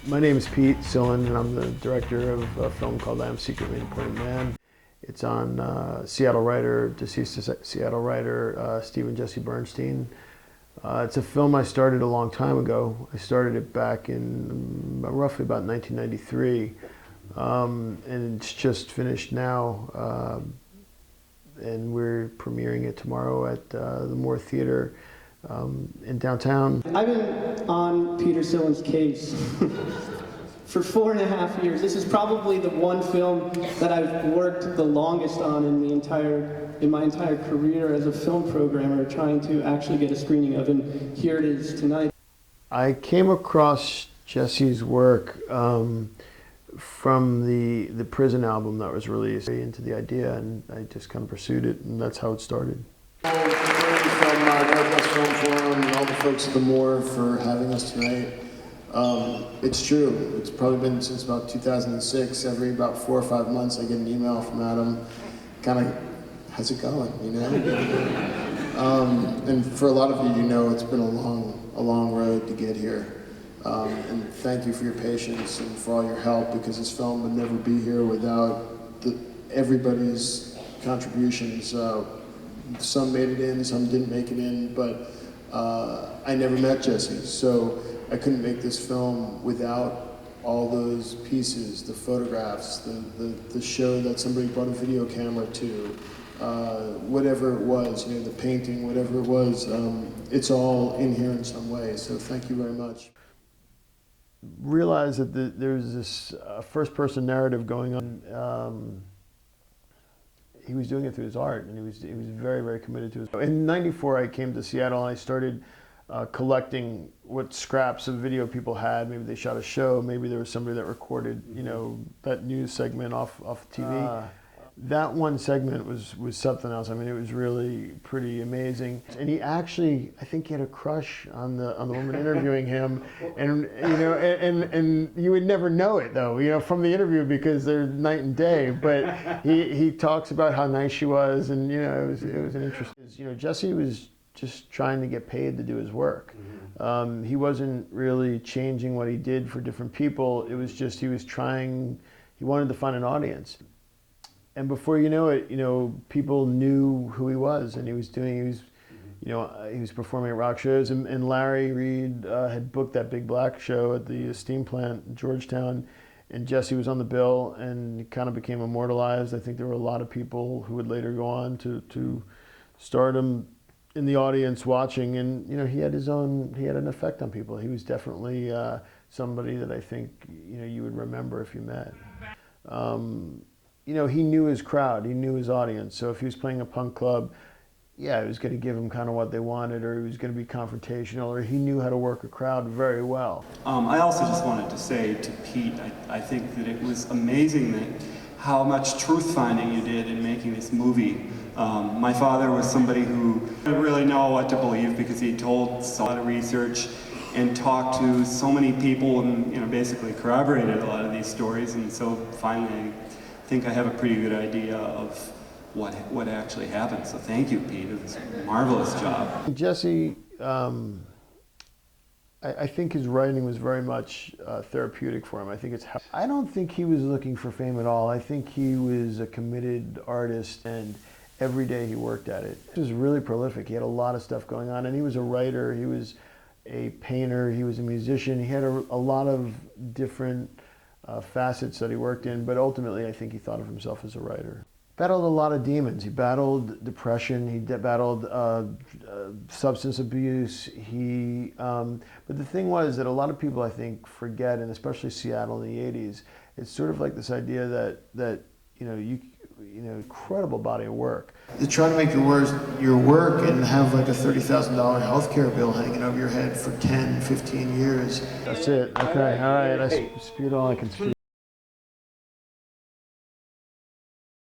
My name is Pete Sillen, and I'm the director of a film called I Am Secretly an Important Man. It's on deceased Seattle writer Steven Jesse Bernstein. It's a film I started a long time ago. I started it back in roughly about 1993, and it's just finished now. And we're premiering it tomorrow at the Moore Theater in downtown. I've been on Peter Sillen's case for 4.5 years. This is probably the one film that I've worked the longest on in my entire career as a film programmer, trying to actually get a screening of, and here it is tonight. I came across Jesse's work from the Prison album that was released, into the idea, and I just kind of pursued it, and that's how it started. From Northwest Film Forum and all the folks at the Moore for having us tonight. It's true. It's probably been since about 2006. Every about 4 or 5 months, I get an email from Adam, kind of, how's it going, you know? And for a lot of you, you know, it's been a long road to get here. And thank you for your patience and for all your help, because this film would never be here without everybody's contributions. Some made it in, some didn't make it in, but I never met Jesse, so I couldn't make this film without all those pieces, the photographs, the show that somebody brought a video camera to, whatever it was, you know, the painting, whatever it was, it's all in here in some way, so thank you very much. Realize that there's this first-person narrative going on. He was doing it through his art, and he was very, very committed to it. In '94, I came to Seattle, and I started collecting what scraps of video people had. Maybe they shot a show, maybe there was somebody that recorded, you know, that news segment off TV. That one segment was something else. I mean, it was really pretty amazing. And he actually, I think he had a crush on the woman interviewing him, and you know, and you would never know it though, you know, from the interview, because they're night and day. But he talks about how nice she was, and you know, it was an interesting. You know, Jesse was just trying to get paid to do his work. He wasn't really changing what he did for different people. It was just he wanted to find an audience. And before you know it, you know, people knew who he was, and he was performing at rock shows, and Larry Reed had booked that Big Black show at the steam plant in Georgetown, and Jesse was on the bill, and he kind of became immortalized. I think there were a lot of people who would later go on to stardom in the audience watching, and you know, he had an effect on people. He was definitely somebody that I think, you know, you would remember if you met. You know, he knew his crowd, he knew his audience. So if he was playing a punk club, yeah, he was going to give them kind of what they wanted, or he was going to be confrontational, or he knew how to work a crowd very well. I also just wanted to say to Pete, I think that it was amazing how much truth-finding you did in making this movie. My father was somebody who didn't really know what to believe, because he told a lot of research and talked to so many people, and you know, basically corroborated a lot of these stories. And so finally, I think I have a pretty good idea of what actually happened. So thank you, Pete. It was a marvelous job. Jesse, I think his writing was very much therapeutic for him. I don't think he was looking for fame at all. I think he was a committed artist, and every day he worked at it. He was really prolific. He had a lot of stuff going on, and he was a writer, he was a painter, he was a musician. He had a lot of different facets that he worked in, but ultimately I think he thought of himself as a writer. Battled a lot of demons. He battled depression, he battled substance abuse. But the thing was that a lot of people, I think, forget, and especially Seattle in the '80s, it's sort of like this idea that you know, incredible body of work. To try to make your work and have like a $30,000 healthcare bill hanging over your head for 10, 15 years. That's it. Okay, all right. I spewed all I can spew.